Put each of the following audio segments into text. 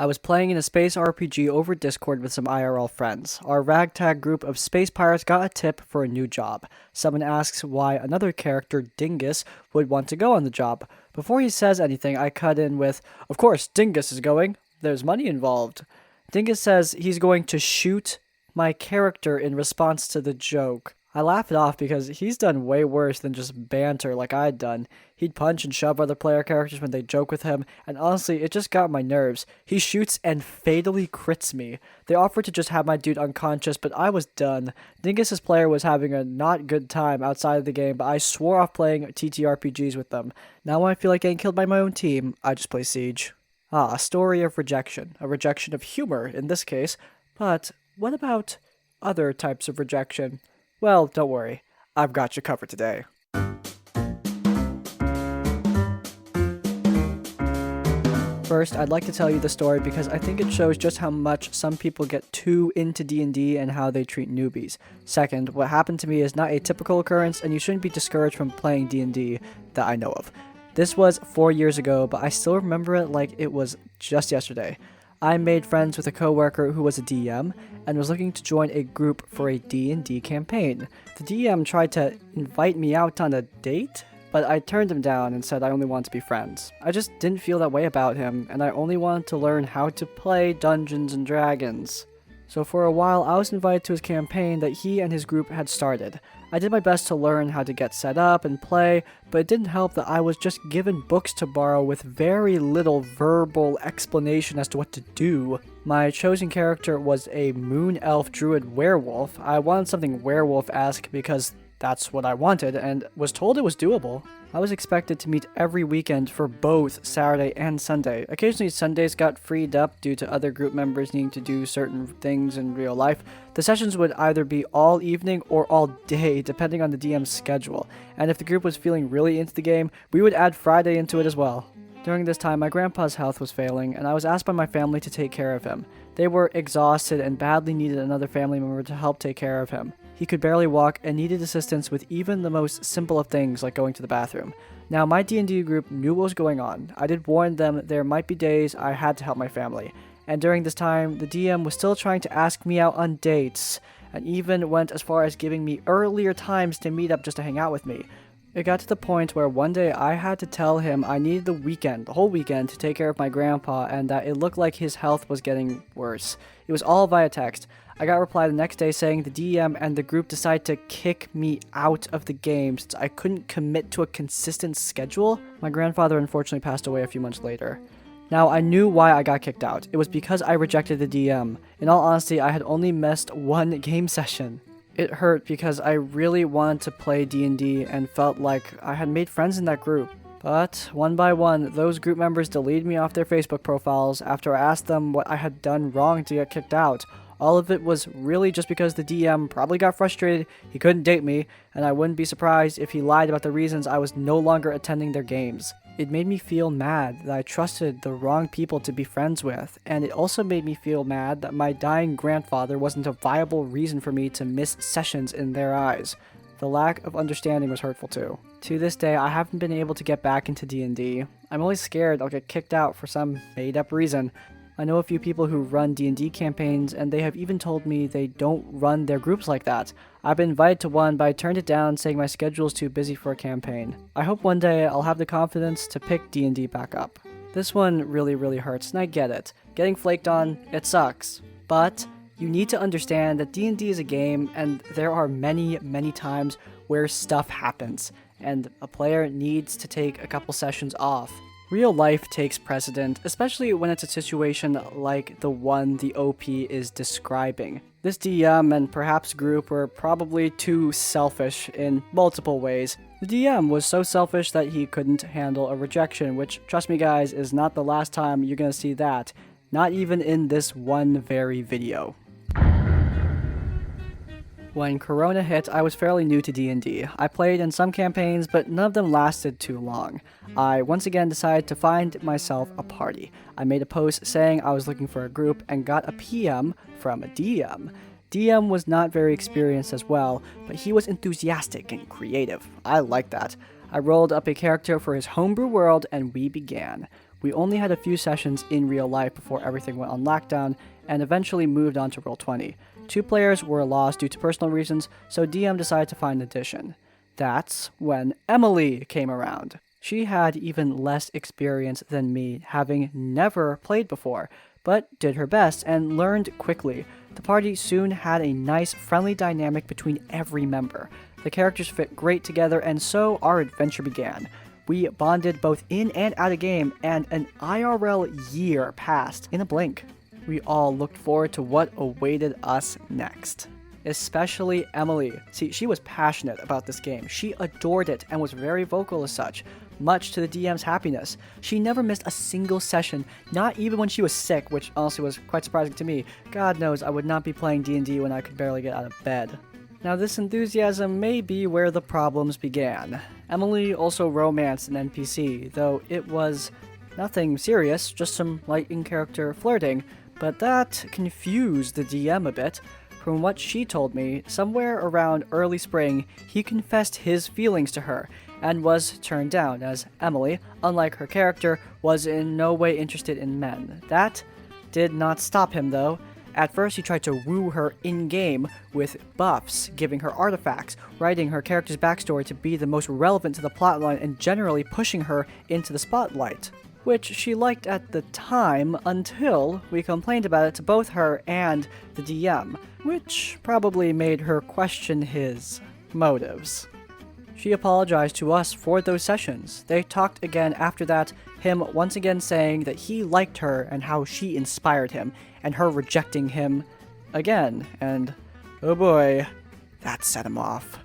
I was playing in a space RPG over Discord with some IRL friends. Our ragtag group of space pirates got a tip for a new job. Someone asks why another character, Dingus, would want to go on the job. Before he says anything, I cut in with, "Of course, Dingus is going. There's money involved." Dingus says he's going to shoot my character in response to the joke. I laugh it off because he's done way worse than just banter like I'd done. He'd punch and shove other player characters when they joke with him, and honestly, it just got my nerves. He shoots and fatally crits me. They offered to just have my dude unconscious, but I was done. Dingus's player was having a not good time outside of the game, but I swore off playing TTRPGs with them. Now when I feel like getting killed by my own team, I just play Siege. A story of rejection. A rejection of humor, in this case. But what about other types of rejection? Well, don't worry. I've got you covered today. First, I'd like to tell you the story because I think it shows just how much some people get too into D&D and how they treat newbies. Second, what happened to me is not a typical occurrence, and you shouldn't be discouraged from playing D&D that I know of. This was 4 years ago, but I still remember it like it was just yesterday. I made friends with a coworker who was a DM and was looking to join a group for a D&D campaign. The DM tried to invite me out on a date, but I turned him down and said I only want to be friends. I just didn't feel that way about him, and I only wanted to learn how to play Dungeons & Dragons. So for a while, I was invited to his campaign that he and his group had started. I did my best to learn how to get set up and play, but it didn't help that I was just given books to borrow with very little verbal explanation as to what to do. My chosen character was a moon elf druid werewolf. I wanted something werewolf-esque because that's what I wanted, and was told it was doable. I was expected to meet every weekend for both Saturday and Sunday. Occasionally Sundays got freed up due to other group members needing to do certain things in real life. The sessions would either be all evening or all day, depending on the DM's schedule. And if the group was feeling really into the game, we would add Friday into it as well. During this time, my grandpa's health was failing, and I was asked by my family to take care of him. They were exhausted and badly needed another family member to help take care of him. He could barely walk and needed assistance with even the most simple of things like going to the bathroom. Now, my D&D group knew what was going on. I did warn them there might be days I had to help my family. And during this time, the DM was still trying to ask me out on dates, and even went as far as giving me earlier times to meet up just to hang out with me. It got to the point where one day I had to tell him I needed the whole weekend, to take care of my grandpa, and that it looked like his health was getting worse. It was all via text. I got a reply the next day saying the DM and the group decided to kick me out of the game since I couldn't commit to a consistent schedule. My grandfather unfortunately passed away a few months later. Now, I knew why I got kicked out. It was because I rejected the DM. In all honesty, I had only missed one game session. It hurt because I really wanted to play D&D and felt like I had made friends in that group. But, one by one, those group members deleted me off their Facebook profiles after I asked them what I had done wrong to get kicked out. All of it was really just because the DM probably got frustrated, he couldn't date me, and I wouldn't be surprised if he lied about the reasons I was no longer attending their games. It made me feel mad that I trusted the wrong people to be friends with, and it also made me feel mad that my dying grandfather wasn't a viable reason for me to miss sessions in their eyes. The lack of understanding was hurtful too. To this day, I haven't been able to get back into D&D. I'm only scared I'll get kicked out for some made-up reason. I know a few people who run D&D campaigns, and they have even told me they don't run their groups like that. I've been invited to one, but I turned it down saying my schedule is too busy for a campaign. I hope one day I'll have the confidence to pick D&D back up. This one really hurts, and I get it. Getting flaked on, it sucks. But you need to understand that D&D is a game, and there are many times where stuff happens, and a player needs to take a couple sessions off. Real life takes precedent, especially when it's a situation like the one the OP is describing. This DM and perhaps group were probably too selfish in multiple ways. The DM was so selfish that he couldn't handle a rejection, which, trust me guys, is not the last time you're gonna see that. Not even in this one very video. When Corona hit, I was fairly new to D&D. I played in some campaigns, but none of them lasted too long. I once again decided to find myself a party. I made a post saying I was looking for a group and got a PM from a DM. DM was not very experienced as well, but he was enthusiastic and creative. I liked that. I rolled up a character for his homebrew world and we began. We only had a few sessions in real life before everything went on lockdown, and eventually moved on to Roll20. 2 players were lost due to personal reasons, so DM decided to find an addition. That's when Emily came around. She had even less experience than me, having never played before, but did her best and learned quickly. The party soon had a nice, friendly dynamic between every member. The characters fit great together, and so our adventure began. We bonded both in and out of game, and an IRL year passed in a blink. We all looked forward to what awaited us next. Especially Emily. See, she was passionate about this game. She adored it and was very vocal as such, much to the DM's happiness. She never missed a single session, not even when she was sick, which honestly was quite surprising to me. God knows I would not be playing D&D when I could barely get out of bed. Now this enthusiasm may be where the problems began. Emily also romanced an NPC, though it was nothing serious, just some light in-character flirting, but that confused the DM a bit. From what she told me, somewhere around early spring, he confessed his feelings to her, and was turned down, as Emily, unlike her character, was in no way interested in men. That did not stop him though. At first he tried to woo her in-game with buffs, giving her artifacts, writing her character's backstory to be the most relevant to the plotline, and generally pushing her into the spotlight. Which she liked at the time until we complained about it to both her and the DM, which probably made her question his motives. She apologized to us for those sessions. They talked again after that, him once again saying that he liked her and how she inspired him, and her rejecting him again, and oh boy, that set him off.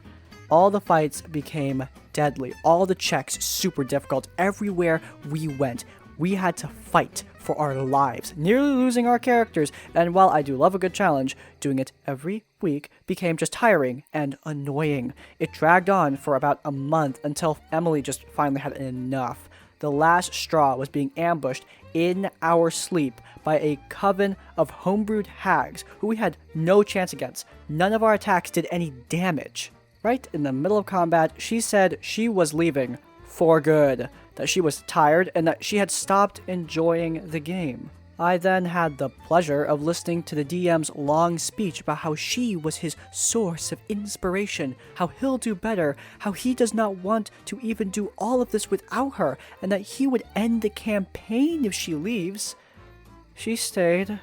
All the fights became deadly, all the checks super difficult. Everywhere we went, we had to fight for our lives, nearly losing our characters, and while I do love a good challenge, doing it every week became just tiring and annoying. It dragged on for about a month until Emily just finally had enough. The last straw was being ambushed in our sleep by a coven of homebrewed hags who we had no chance against. None of our attacks did any damage. Right in the middle of combat, she said she was leaving for good, that she was tired and that she had stopped enjoying the game. I then had the pleasure of listening to the DM's long speech about how she was his source of inspiration, how he'll do better, how he does not want to even do all of this without her, and that he would end the campaign if she leaves. She stayed.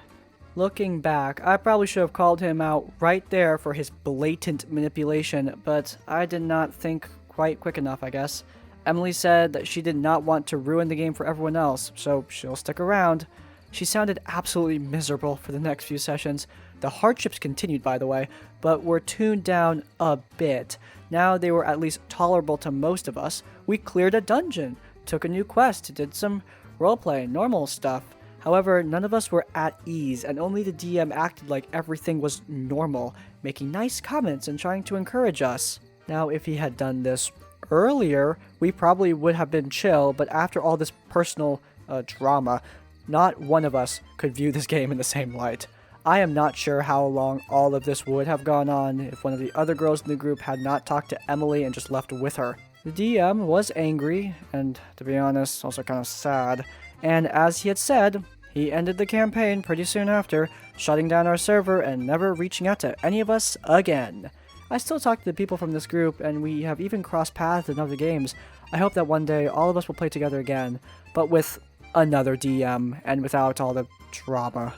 Looking back, I probably should have called him out right there for his blatant manipulation, but I did not think quite quick enough, I guess. Emily said that she did not want to ruin the game for everyone else, so she'll stick around. She sounded absolutely miserable for the next few sessions. The hardships continued, by the way, but were tuned down a bit. Now they were at least tolerable to most of us. We cleared a dungeon, took a new quest, did some roleplay, normal stuff. However, none of us were at ease, and only the DM acted like everything was normal, making nice comments and trying to encourage us. Now, if he had done this earlier, we probably would have been chill, but after all this personal drama, not one of us could view this game in the same light. I am not sure how long all of this would have gone on if one of the other girls in the group had not talked to Emily and just left with her. The DM was angry, and to be honest, also kind of sad, and as he had said, he ended the campaign pretty soon after, shutting down our server and never reaching out to any of us again. I still talk to the people from this group, and we have even crossed paths in other games. I hope that one day all of us will play together again, but with another DM, and without all the drama.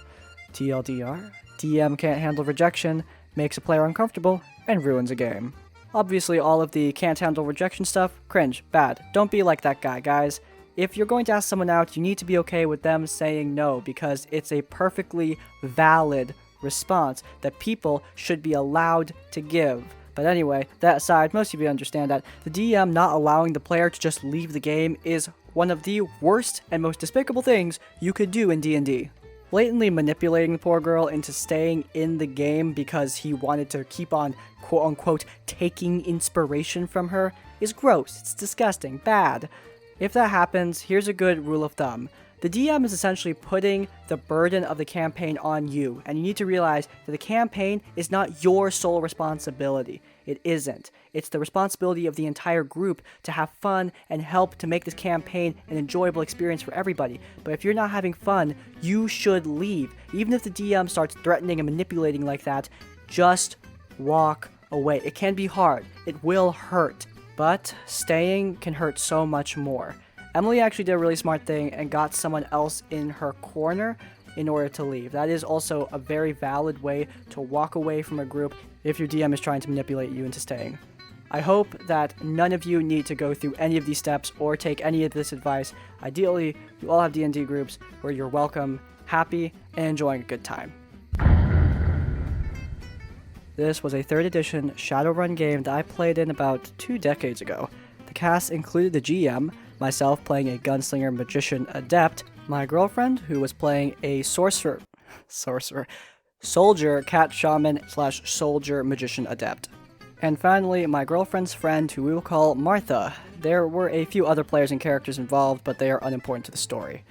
TLDR, DM can't handle rejection, makes a player uncomfortable, and ruins a game. Obviously all of the can't handle rejection stuff, cringe, bad. Don't be like that guy, guys. If you're going to ask someone out, you need to be okay with them saying no, because it's a perfectly valid response that people should be allowed to give. But anyway, that aside, most of you understand that the DM not allowing the player to just leave the game is one of the worst and most despicable things you could do in D&D. Blatantly manipulating the poor girl into staying in the game because he wanted to keep on quote-unquote taking inspiration from her is gross, it's disgusting, bad. If that happens, here's a good rule of thumb. The The DM is essentially putting the burden of the campaign on you, and you need to realize that the campaign is not your sole responsibility. It isn't. It's the responsibility of the entire group to have fun and help to make this campaign an enjoyable experience for everybody. But if you're not having fun, you should leave. Even if the DM starts threatening and manipulating like that, just walk away. It can be hard. It will hurt. But staying can hurt so much more. Emily actually did a really smart thing and got someone else in her corner in order to leave. That is also a very valid way to walk away from a group if your DM is trying to manipulate you into staying. I hope that none of you need to go through any of these steps or take any of this advice. Ideally, you all have D&D groups where you're welcome, happy, and enjoying a good time. This was a 3rd edition Shadowrun game that I played in about 2 decades ago. The cast included the GM, myself playing a gunslinger magician adept, my girlfriend who was playing a soldier cat shaman / soldier magician adept. And finally, my girlfriend's friend who we will call Martha. There were a few other players and characters involved, but they are unimportant to the story.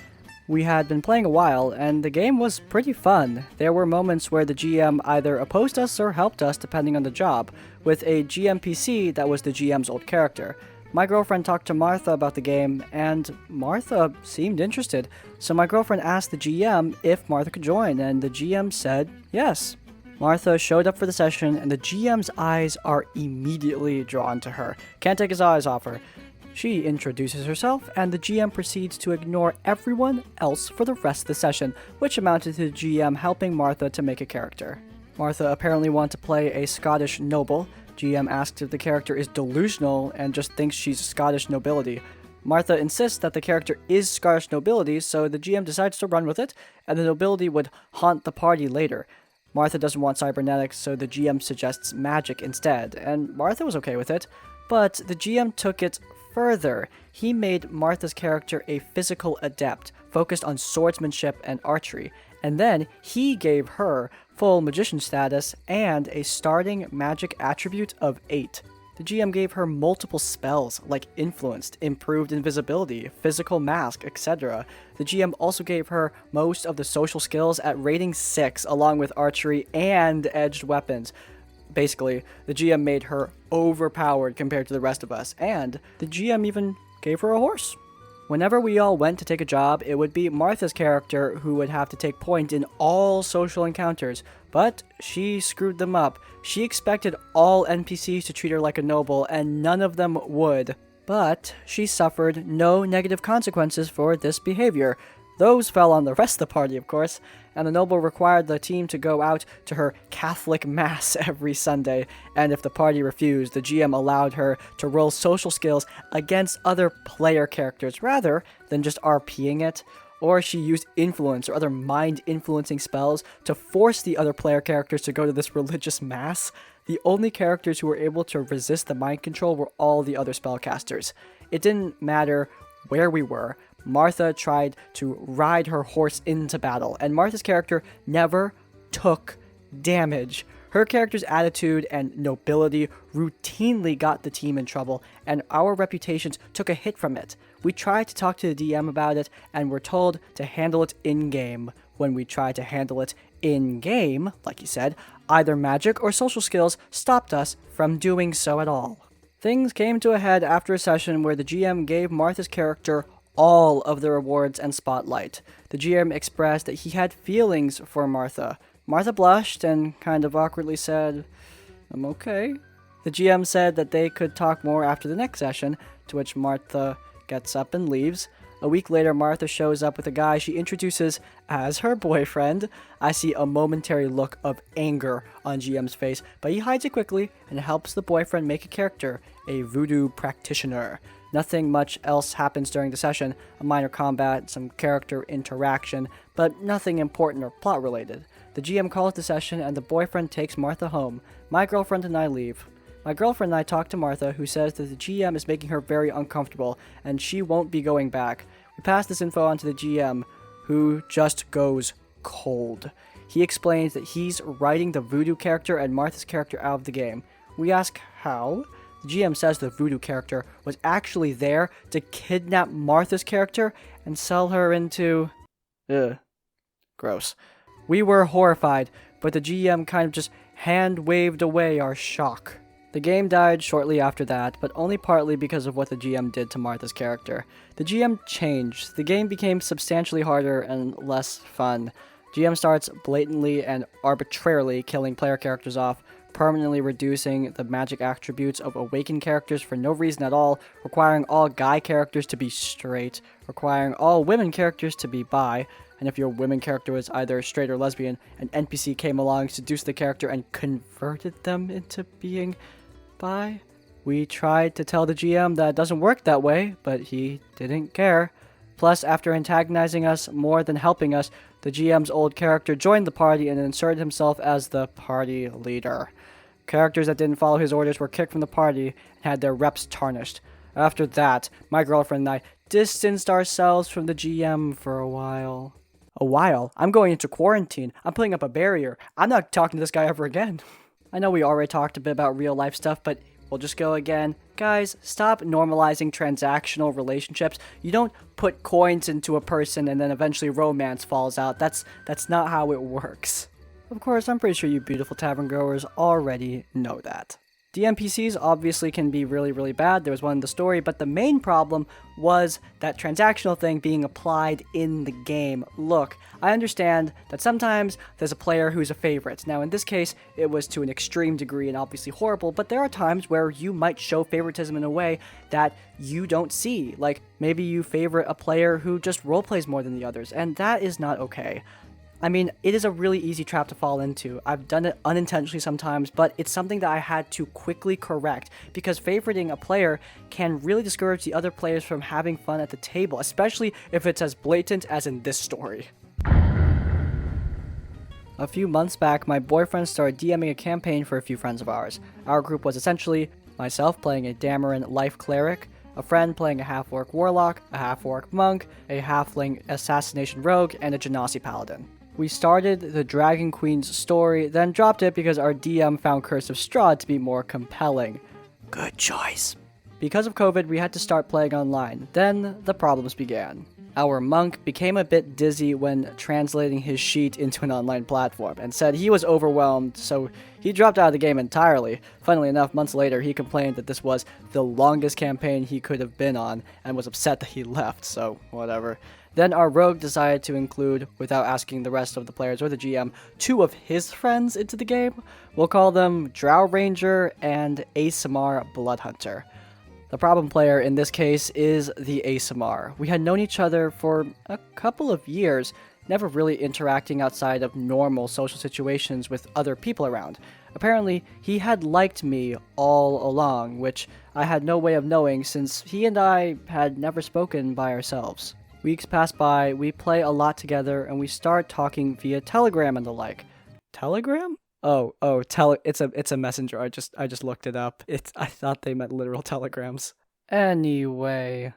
We had been playing a while, and the game was pretty fun. There were moments where the GM either opposed us or helped us depending on the job, with a DMPC that was the GM's old character. My girlfriend talked to Martha about the game, and Martha seemed interested, so my girlfriend asked the GM if Martha could join, and the GM said yes. Martha showed up for the session, and the GM's eyes are immediately drawn to her. Can't take his eyes off her. She introduces herself, and the GM proceeds to ignore everyone else for the rest of the session, which amounted to the GM helping Martha to make a character. Martha apparently wanted to play a Scottish noble. GM asks if the character is delusional and just thinks she's Scottish nobility. Martha insists that the character is Scottish nobility, so the GM decides to run with it, and the nobility would haunt the party later. Martha doesn't want cybernetics, so the GM suggests magic instead, and Martha was okay with it. But the GM took it further. He made Martha's character a physical adept, focused on swordsmanship and archery, and then he gave her full magician status and a starting magic attribute of 8. The GM gave her multiple spells like Influenced, Improved Invisibility, Physical Mask, etc. The GM also gave her most of the social skills at rating 6 along with archery and edged weapons. Basically, the GM made her overpowered compared to the rest of us, and the GM even gave her a horse. Whenever we all went to take a job, it would be Martha's character who would have to take point in all social encounters, but she screwed them up. She expected all NPCs to treat her like a noble, and none of them would. But she suffered no negative consequences for this behavior. Those fell on the rest of the party, of course, and the noble required the team to go out to her Catholic Mass every Sunday, and if the party refused, the GM allowed her to roll social skills against other player characters rather than just RPing it, or she used influence or other mind-influencing spells to force the other player characters to go to this religious mass. The only characters who were able to resist the mind control were all the other spellcasters. It didn't matter where we were. Martha tried to ride her horse into battle, and Martha's character never took damage. Her character's attitude and nobility routinely got the team in trouble, and our reputations took a hit from it. We tried to talk to the DM about it, and were told to handle it in-game. When we tried to handle it in-game, like he said, either magic or social skills stopped us from doing so at all. Things came to a head after a session where the GM gave Martha's character all of the rewards and spotlight. The GM expressed that he had feelings for Martha. Martha blushed and kind of awkwardly said, "I'm okay." The GM said that they could talk more after the next session, to which Martha gets up and leaves. A week later, Martha shows up with a guy she introduces as her boyfriend. I see a momentary look of anger on GM's face, but he hides it quickly and helps the boyfriend make a character, a voodoo practitioner. Nothing much else happens during the session, a minor combat, some character interaction, but nothing important or plot related. The GM calls the session and the boyfriend takes Martha home. My girlfriend and I leave. My girlfriend and I talk to Martha, who says that the GM is making her very uncomfortable and she won't be going back. We pass this info on to the GM, who just goes cold. He explains that he's writing the voodoo character and Martha's character out of the game. We ask how. The GM says the voodoo character was actually there to kidnap Martha's character and sell her into... Ugh. Gross. We were horrified, but the GM kind of just hand-waved away our shock. The game died shortly after that, but only partly because of what the GM did to Martha's character. The GM changed. The game became substantially harder and less fun. GM starts blatantly and arbitrarily killing player characters off, permanently reducing the magic attributes of awakened characters for no reason at all, requiring all guy characters to be straight, requiring all women characters to be bi, and if your women character was either straight or lesbian, an NPC came along, seduced the character, and converted them into being bi. We tried to tell the GM that it doesn't work that way, but he didn't care. Plus, after antagonizing us more than helping us, the GM's old character joined the party and inserted himself as the party leader. Characters that didn't follow his orders were kicked from the party and had their reps tarnished. After that, my girlfriend and I distanced ourselves from the GM for a while. A while? I'm going into quarantine. I'm putting up a barrier. I'm not talking to this guy ever again. I know we already talked a bit about real life stuff, but we'll just go again. Guys, stop normalizing transactional relationships. You don't put coins into a person and then eventually romance falls out. That's not how it works. Of course, I'm pretty sure you beautiful tavern goers already know that. DMPCs obviously can be really, really bad. There was one in the story, but the main problem was that transactional thing being applied in the game. Look, I understand that sometimes there's a player who's a favorite. Now, in this case, it was to an extreme degree and obviously horrible, but there are times where you might show favoritism in a way that you don't see. Like, maybe you favorite a player who just roleplays more than the others, and that is not okay. I mean, it is a really easy trap to fall into. I've done it unintentionally sometimes, but it's something that I had to quickly correct, because favoriting a player can really discourage the other players from having fun at the table, especially if it's as blatant as in this story. A few months back, my boyfriend started DMing a campaign for a few friends of ours. Our group was essentially myself playing a Dameron Life Cleric, a friend playing a half-orc warlock, a half-orc monk, a halfling assassination rogue, and a Genasi paladin. We started the Dragon Queen's story, then dropped it because our DM found Curse of Strahd to be more compelling. Good choice. Because of COVID, we had to start playing online. Then the problems began. Our monk became a bit dizzy when translating his sheet into an online platform, and said he was overwhelmed, so he dropped out of the game entirely. Funnily enough, months later, he complained that this was the longest campaign he could have been on, and was upset that he left, so whatever. Then our rogue decided to include, without asking the rest of the players or the GM, 2 of his friends into the game. We'll call them Drow Ranger and ASMR Bloodhunter. The problem player in this case is the ASMR. We had known each other for a couple of years, never really interacting outside of normal social situations with other people around. Apparently, he had liked me all along, which I had no way of knowing since he and I had never spoken by ourselves. Weeks pass by, we play a lot together, and we start talking via Telegram and the like. Telegram? It's a messenger. I just looked it up. I thought they meant literal telegrams. Anyway,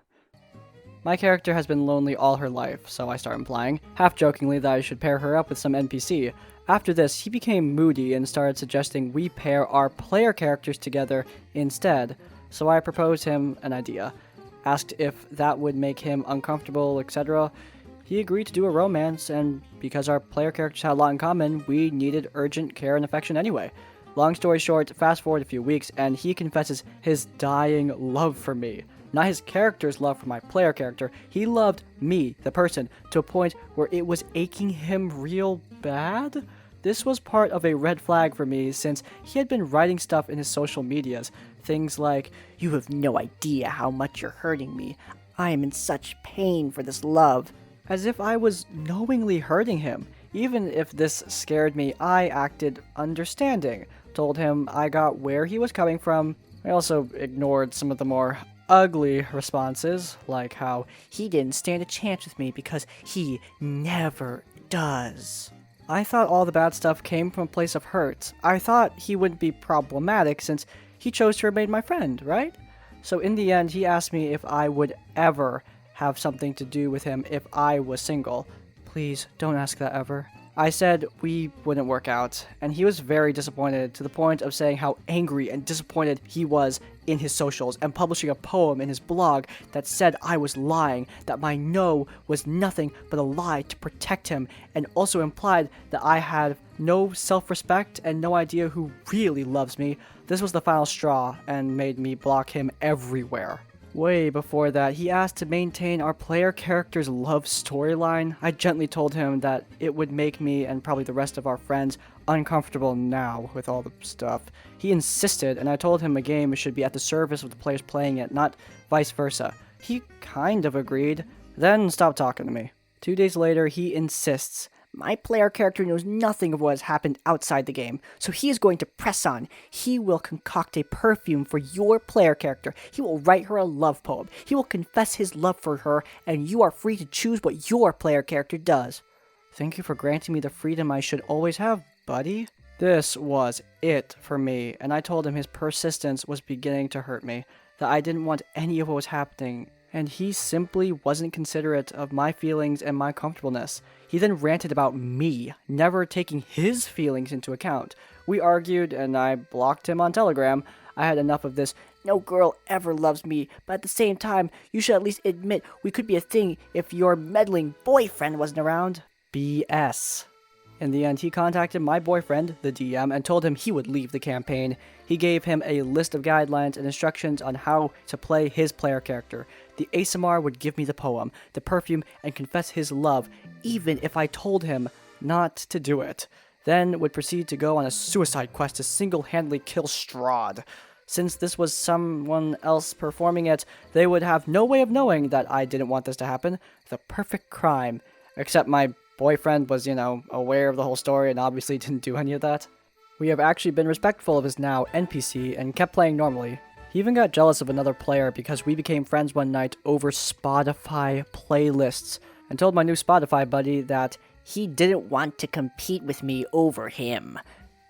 my character has been lonely all her life, so I start implying, half jokingly, that I should pair her up with some NPC. After this, he became moody and started suggesting we pair our player characters together instead, so I proposed him an idea. Asked if that would make him uncomfortable, etc. He agreed to do a romance, and because our player characters had a lot in common, we needed urgent care and affection anyway. Long story short, fast forward a few weeks, and he confesses his dying love for me. Not his character's love for my player character, he loved me, the person, to a point where it was aching him real bad? This was part of a red flag for me since he had been writing stuff in his social medias. Things like, "You have no idea how much you're hurting me. I am in such pain for this love." As if I was knowingly hurting him. Even if this scared me, I acted understanding. Told him I got where he was coming from. I also ignored some of the more ugly responses, like how he didn't stand a chance with me because he never does. I thought all the bad stuff came from a place of hurt. I thought he wouldn't be problematic since he chose to remain my friend, right? So in the end, he asked me if I would ever have something to do with him if I was single. please, don't ask that ever. I said we wouldn't work out, and he was very disappointed, to the point of saying how angry and disappointed he was in his socials and publishing a poem in his blog that said I was lying, that my no was nothing but a lie to protect him, and also implied that I had no self-respect and no idea who really loves me. This was the final straw and made me block him everywhere. Way before that, he asked to maintain our player character's love storyline. I gently told him that it would make me, and probably the rest of our friends, uncomfortable now with all the stuff. He insisted, and I told him a game should be at the service of the players playing it, not vice versa. He kind of agreed, then stopped talking to me. 2 days later, he insists, my player character knows nothing of what has happened outside the game, so he is going to press on. He will concoct a perfume for your player character. He will write her a love poem. He will confess his love for her, and you are free to choose what your player character does. Thank you for granting me the freedom I should always have, buddy. This was it for me, and I told him his persistence was beginning to hurt me, that I didn't want any of what was happening, and he simply wasn't considerate of my feelings and my comfortableness. He then ranted about me, never taking his feelings into account. We argued, and I blocked him on Telegram. I had enough of this, no girl ever loves me, but at the same time, you should at least admit we could be a thing if your meddling boyfriend wasn't around. BS. In the end, he contacted my boyfriend, the DM, and told him he would leave the campaign. He gave him a list of guidelines and instructions on how to play his player character. The ASMR would give me the poem, the perfume, and confess his love, even if I told him not to do it. Then would proceed to go on a suicide quest to single-handedly kill Strahd. Since this was someone else performing it, they would have no way of knowing that I didn't want this to happen. The perfect crime. Except my boyfriend was, aware of the whole story and obviously didn't do any of that. We have actually been respectful of his now NPC and kept playing normally. He even got jealous of another player because we became friends one night over Spotify playlists, and told my new Spotify buddy that he didn't want to compete with me over him,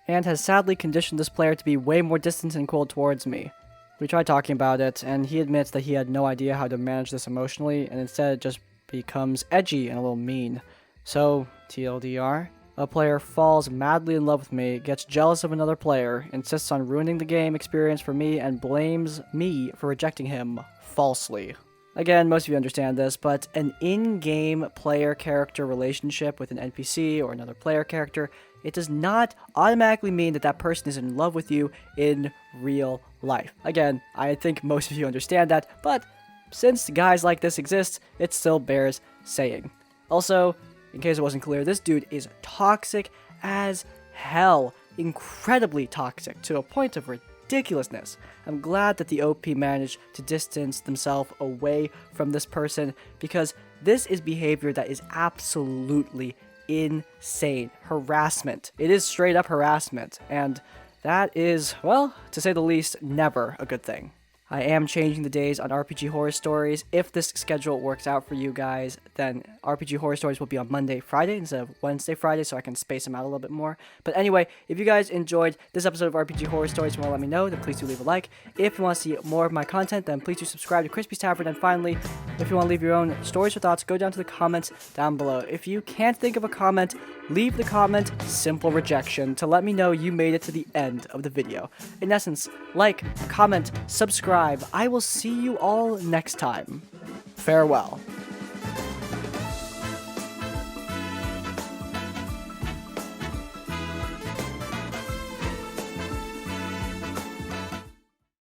and has sadly conditioned this player to be way more distant and cold towards me. We tried talking about it, and he admits that he had no idea how to manage this emotionally, and instead just becomes edgy and a little mean. So, TLDR, a player falls madly in love with me, gets jealous of another player, insists on ruining the game experience for me, and blames me for rejecting him falsely. Again, most of you understand this, but an in-game player-character relationship with an NPC or another player character, it does not automatically mean that that person is in love with you in real life. Again, I think most of you understand that, but since guys like this exist, it still bears saying. Also, in case it wasn't clear, this dude is toxic as hell. Incredibly toxic, to a point of ridiculousness. I'm glad that the OP managed to distance themselves away from this person, because this is behavior that is absolutely insane. Harassment. It is straight up harassment, and that is, well, to say the least, never a good thing. I am changing the days on RPG Horror Stories. If this schedule works out for you guys, then RPG Horror Stories will be on Monday, Friday instead of Wednesday, Friday, so I can space them out a little bit more. But anyway, if you guys enjoyed this episode of RPG Horror Stories and want to let me know, then please do leave a like. If you want to see more of my content, then please do subscribe to Crispy's Tavern. And finally, if you want to leave your own stories or thoughts, go down to the comments down below. If you can't think of a comment, leave the comment simple rejection to let me know you made it to the end of the video. In essence, like, comment, subscribe. I will see you all next time. Farewell.